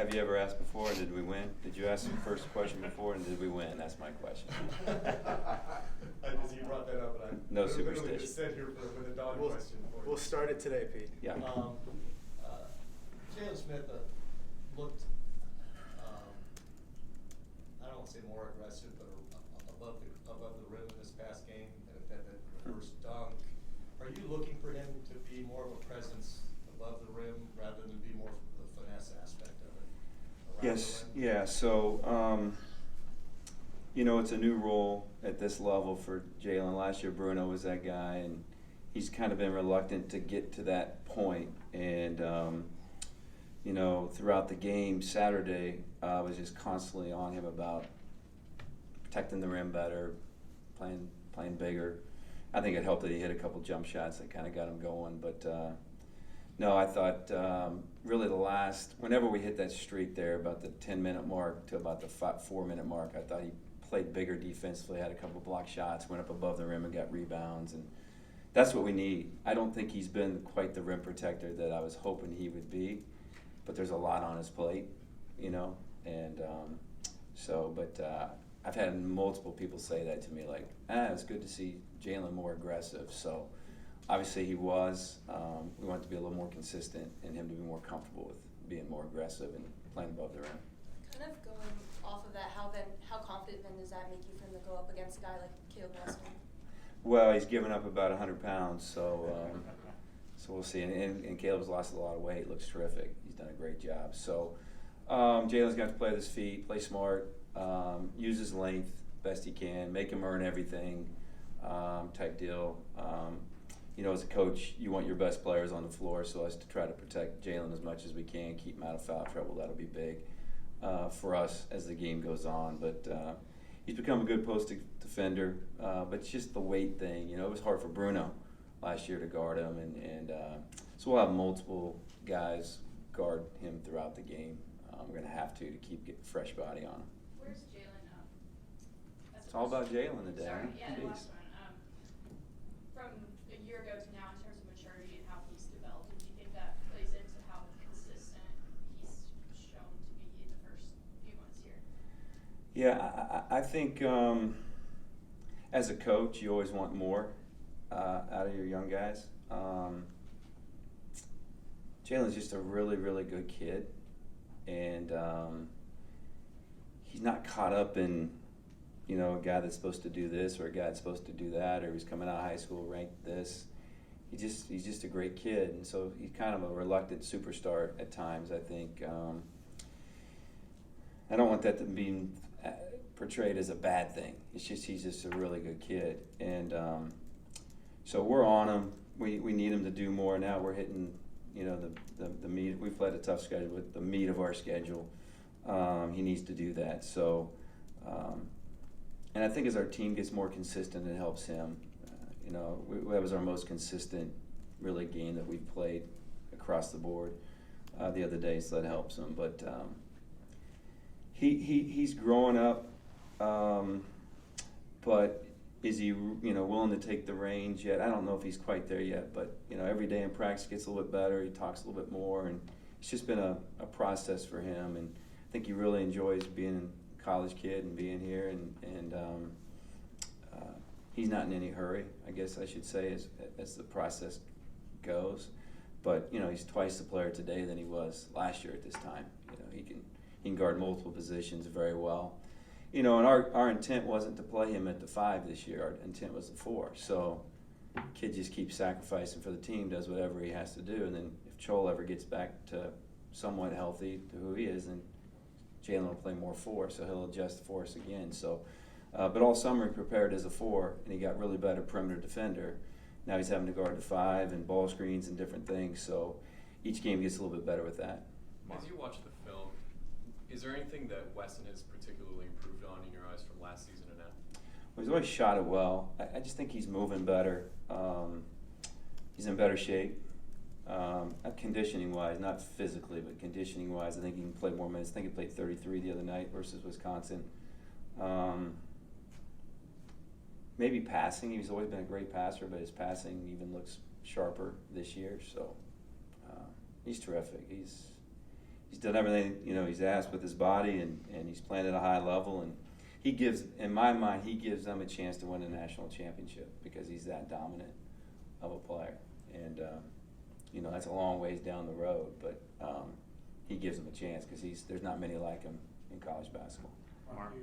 have you ever asked before, did we win? Did you ask the first question before, and did we win? That's my question. I just, you brought that up, and I No literally superstition. just sat here with a dog question for you. We'll start it today, Pete. Yeah. Jalen Smith looked, I don't want to say more aggressive, but above the rim in this past game, that first dunk. Are you looking for him to be more of a presence above the rim rather than be more the finesse aspect of it? Yes, yeah, so, it's a new role at this level for Jalen. Last year Bruno was that guy, and he's kind of been reluctant to get to that point. And, throughout the game Saturday, I was just constantly on him about protecting the rim better, playing bigger. I think it helped that he hit a couple jump shots that kind of got him going. But, no, I thought really whenever we hit that streak there, about the 10-minute mark to about the 4-minute mark, I thought he played bigger defensively, had a couple block shots, went up above the rim and got rebounds. And that's what we need. I don't think he's been quite the rim protector that I was hoping he would be, but there's a lot on his plate, and I've had multiple people say that to me, like, it's good to see Jalen more aggressive. So obviously he was. We want to be a little more consistent and him to be more comfortable with being more aggressive and playing above the rim. Kind of going off of that, how confident then does that make you for him to go up against a guy like Caleb Weston? Well, he's given up about 100 pounds, so we'll see. And Caleb's lost a lot of weight. Looks terrific. He's done a great job. So Jalen's going to play with his feet, play smart, use his length best he can, make him earn everything, type deal. As a coach, you want your best players on the floor, so as to try to protect Jalen as much as we can, keep him out of foul trouble. That'll be big for us as the game goes on. But he's become a good post defender, but it's just the weight thing. It was hard for Bruno last year to guard him, and so we'll have multiple guys guard him throughout the game. We're going to have to keep getting fresh body on him. Where's Jalen now? It's all about Jalen today. Sorry, Huh? yeah, the last one. From a year ago to now, in terms of maturity and how he's developed, do you think that plays into how consistent he's shown to be in the first few months here? Yeah, I think as a coach, you always want more out of your young guys. Jalen's just a really, really good kid, and he's not caught up in, a guy that's supposed to do this or a guy that's supposed to do that, or he's coming out of high school ranked this. He's just a great kid, and so he's kind of a reluctant superstar at times, I think. I don't want that to be portrayed as a bad thing. It's just he's just a really good kid, and so we're on him. We need him to do more. Now we're hitting, the meat. We've played a tough schedule, but the meat of our schedule, he needs to do that. So, and I think as our team gets more consistent, it helps him. That was our most consistent, really, game that we've played across the board the other day, so that helps him. But he's growing up, but is he, willing to take the reins yet? I don't know if he's quite there yet, but, every day in practice gets a little bit better. He talks a little bit more, and it's just been a process for him. And I think he really enjoys being a college kid and being here, and he's not in any hurry, I guess I should say, as the process goes. But, he's twice the player today than he was last year at this time. He can guard multiple positions very well. And our intent wasn't to play him at the 5 this year. Our intent was the 4. So kid just keeps sacrificing for the team, does whatever he has to do. And then if Chol ever gets back to somewhat healthy to who he is, then Jalen will play more 4, so he'll adjust for us again. So, but all summer he prepared as a 4, and he got really better perimeter defender. Now he's having to guard the 5 and ball screens and different things. So each game gets a little bit better with that. As you watch the film, is there anything that Weston has particularly improved on in your eyes from last season and now? Well, he's always shot it well. I just think he's moving better. He's in better shape. Conditioning-wise, not physically, but conditioning-wise, I think he can play more minutes. I think he played 33 the other night versus Wisconsin. Maybe passing. He's always been a great passer, but his passing even looks sharper this year. So he's terrific. he's done everything, he's asked with his body, and he's playing at a high level, and he gives, in my mind, he gives them a chance to win a national championship because he's that dominant of a player. And, that's a long ways down the road, but he gives them a chance because there's not many like him in college basketball. Mark,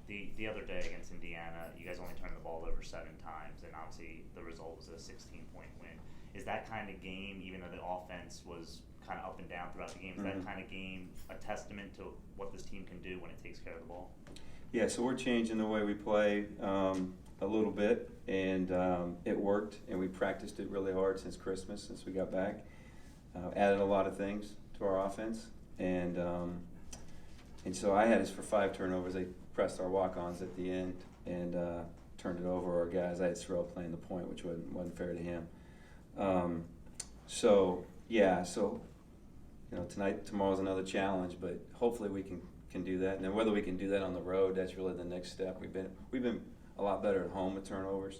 the other day against Indiana, you guys only turned the ball over 7 times, and obviously the result was a 16-point win. Is that kind of game, even though the offense was kind of up and down throughout the game, is that kind of game a testament to what this team can do when it takes care of the ball? Yeah, so we're changing the way we play a little bit, and it worked, and we practiced it really hard since Christmas, since we got back. Added a lot of things to our offense, and so I had us for 5 turnovers. They pressed our walk-ons at the end and turned it over. Our guys, I had Sorrell playing the point, which wasn't fair to him. Tomorrow's another challenge, but hopefully we can do that. And then whether we can do that on the road, that's really the next step. We've been a lot better at home with turnovers.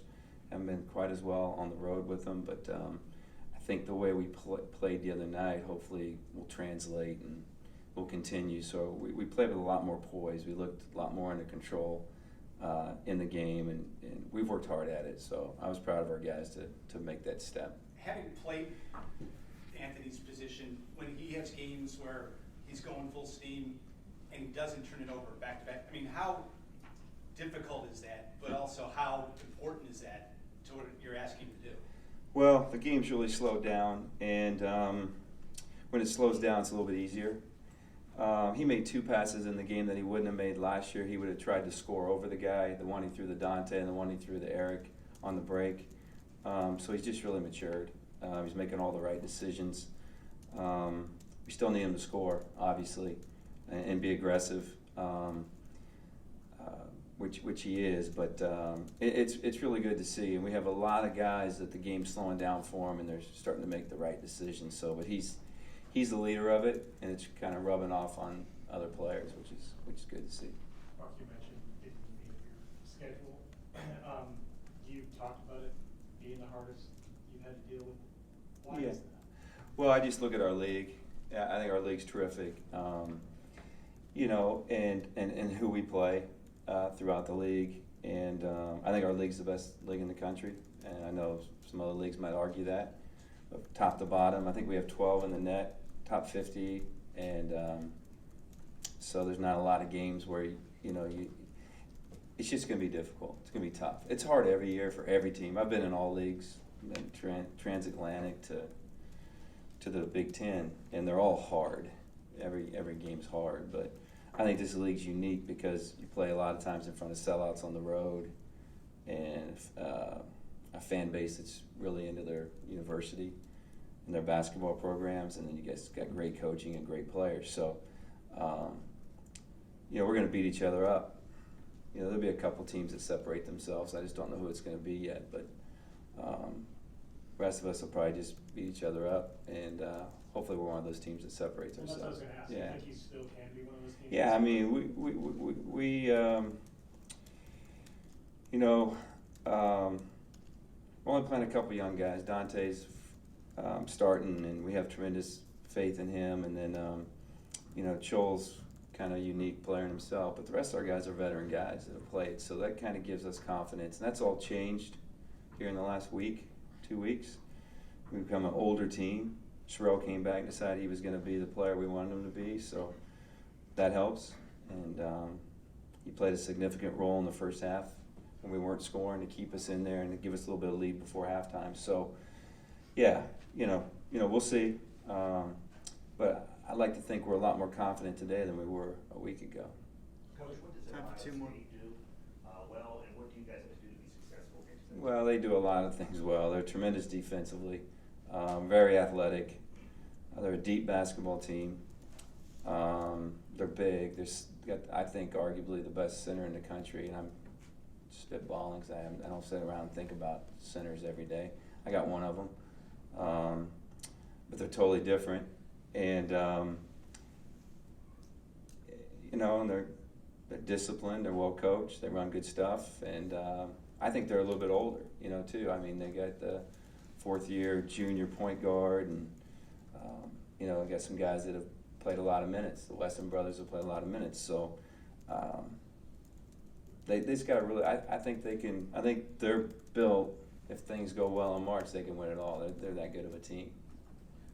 Haven't been quite as well on the road with them, but I think the way we played the other night hopefully will translate and will continue. So we played with a lot more poise. We looked a lot more under control in the game, and we've worked hard at it. So I was proud of our guys to make that step. Having played Anthony's position, when he has games where he's going full steam and he doesn't turn it over back to back, I mean, how difficult is that, but also how important is that to what you're asking to do? Well, the game's really slowed down, and when it slows down, it's a little bit easier. He made 2 passes in the game that he wouldn't have made last year. He would have tried to score over the guy, the one he threw to Dante and the one he threw to Eric on the break. So he's just really matured. He's making all the right decisions. We still need him to score, obviously, and be aggressive, which he is. But it's really good to see. And we have a lot of guys that the game's slowing down for him, and they're starting to make the right decisions. So, but he's the leader of it, and it's kind of rubbing off on other players, which is good to see. Mark, you mentioned it being your schedule. You've talked about it being the hardest you've had to deal with. Why is that? Well, I just look at our league. I think our league's terrific. And who we play throughout the league, and I think our league's the best league in the country. And I know some other leagues might argue that, but top to bottom, I think we have 12 in the net, top 50, and so there's not a lot of games where it's just going to be difficult. It's going to be tough. It's hard every year for every team. I've been in all leagues, transatlantic to the Big Ten, and they're all hard. Every game's hard, but I think this league's unique because you play a lot of times in front of sellouts on the road, and a fan base that's really into their university and their basketball programs, and then you guys got great coaching and great players. So, we're going to beat each other up. There'll be a couple teams that separate themselves. I just don't know who it's going to be yet, but the rest of us will probably just beat each other up, and hopefully we're one of those teams that separates Well, that's what I was ourselves. going to ask. You think you still can be one of those teams? Yeah, I mean, we're only playing a couple young guys. Dante's starting, and we have tremendous faith in him. And then, Chole's kind of a unique player in himself. But the rest of our guys are veteran guys that have played, so that kind of gives us confidence. And that's all changed here in the last 2 weeks. We've become an older team. Sorrell came back and decided he was going to be the player we wanted him to be, so that helps. And he played a significant role in the first half when we weren't scoring to keep us in there and to give us a little bit of lead before halftime. So, yeah, we'll see. But I'd like to think we're a lot more confident today than we were a week ago. Coach, what does Time for 2 more. do well, and what do you guys have to do to be successful against them? Well, they do a lot of things well. They're tremendous defensively, very athletic. They're a deep basketball team. They're big. They're I think, arguably the best center in the country, and I'm spitballing because I don't sit around and think about centers every day. I got one of them, but they're totally different, and and they're disciplined. They're well coached. They run good stuff, and I think they're a little bit older, too. I mean, they got the 4th-year junior point guard, and they got some guys that have played a lot of minutes. The Weston brothers have played a lot of minutes. So they just got to really. I think they can. I think they're built. If things go well in March, they can win it all. They're that good of a team.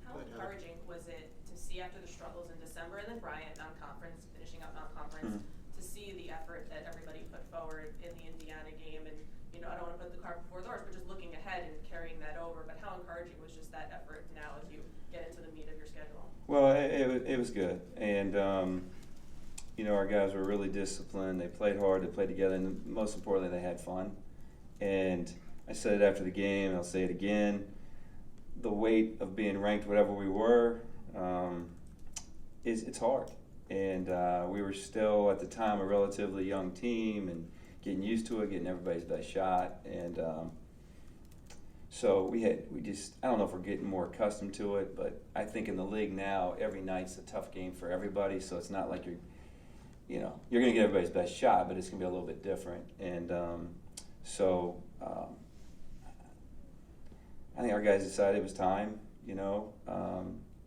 How encouraging was it to see after the struggles in December and then Bryant non-conference, finishing up non-conference, to see the effort that everybody put forward in the Indiana game? And, you know, I don't want to put the cart before the horse, but just looking ahead and carrying that over. But how encouraging was just that effort now as you get into the meat of your schedule? Well, it was good. And, you know, our guys were really disciplined. They played hard. They played together. And most importantly, they had fun. And I said it after the game, and I'll say it again. The weight of being ranked whatever we were, it's hard. And we were still, at the time, a relatively young team and getting used to it, getting everybody's best shot. And so we just, I don't know if we're getting more accustomed to it, but I think in the league now, every night's a tough game for everybody. So it's not like you're going to get everybody's best shot, but it's going to be a little bit different. And I think our guys decided it was time, you know,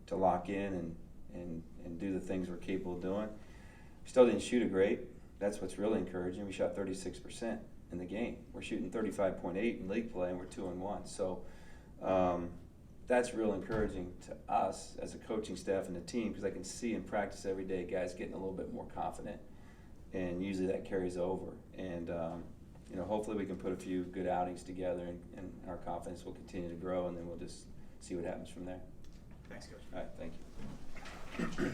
to lock in and do the things we're capable of doing. We still didn't shoot it great. That's what's really encouraging. We shot 36% in the game. We're shooting 35.8 in league play, and we're 2-1. So that's real encouraging to us as a coaching staff and the team, because I can see in practice every day guys getting a little bit more confident, and usually that carries over. And you know, hopefully we can put a few good outings together, and our confidence will continue to grow, and then we'll just see what happens from there. Thanks, Coach. All right, thank you.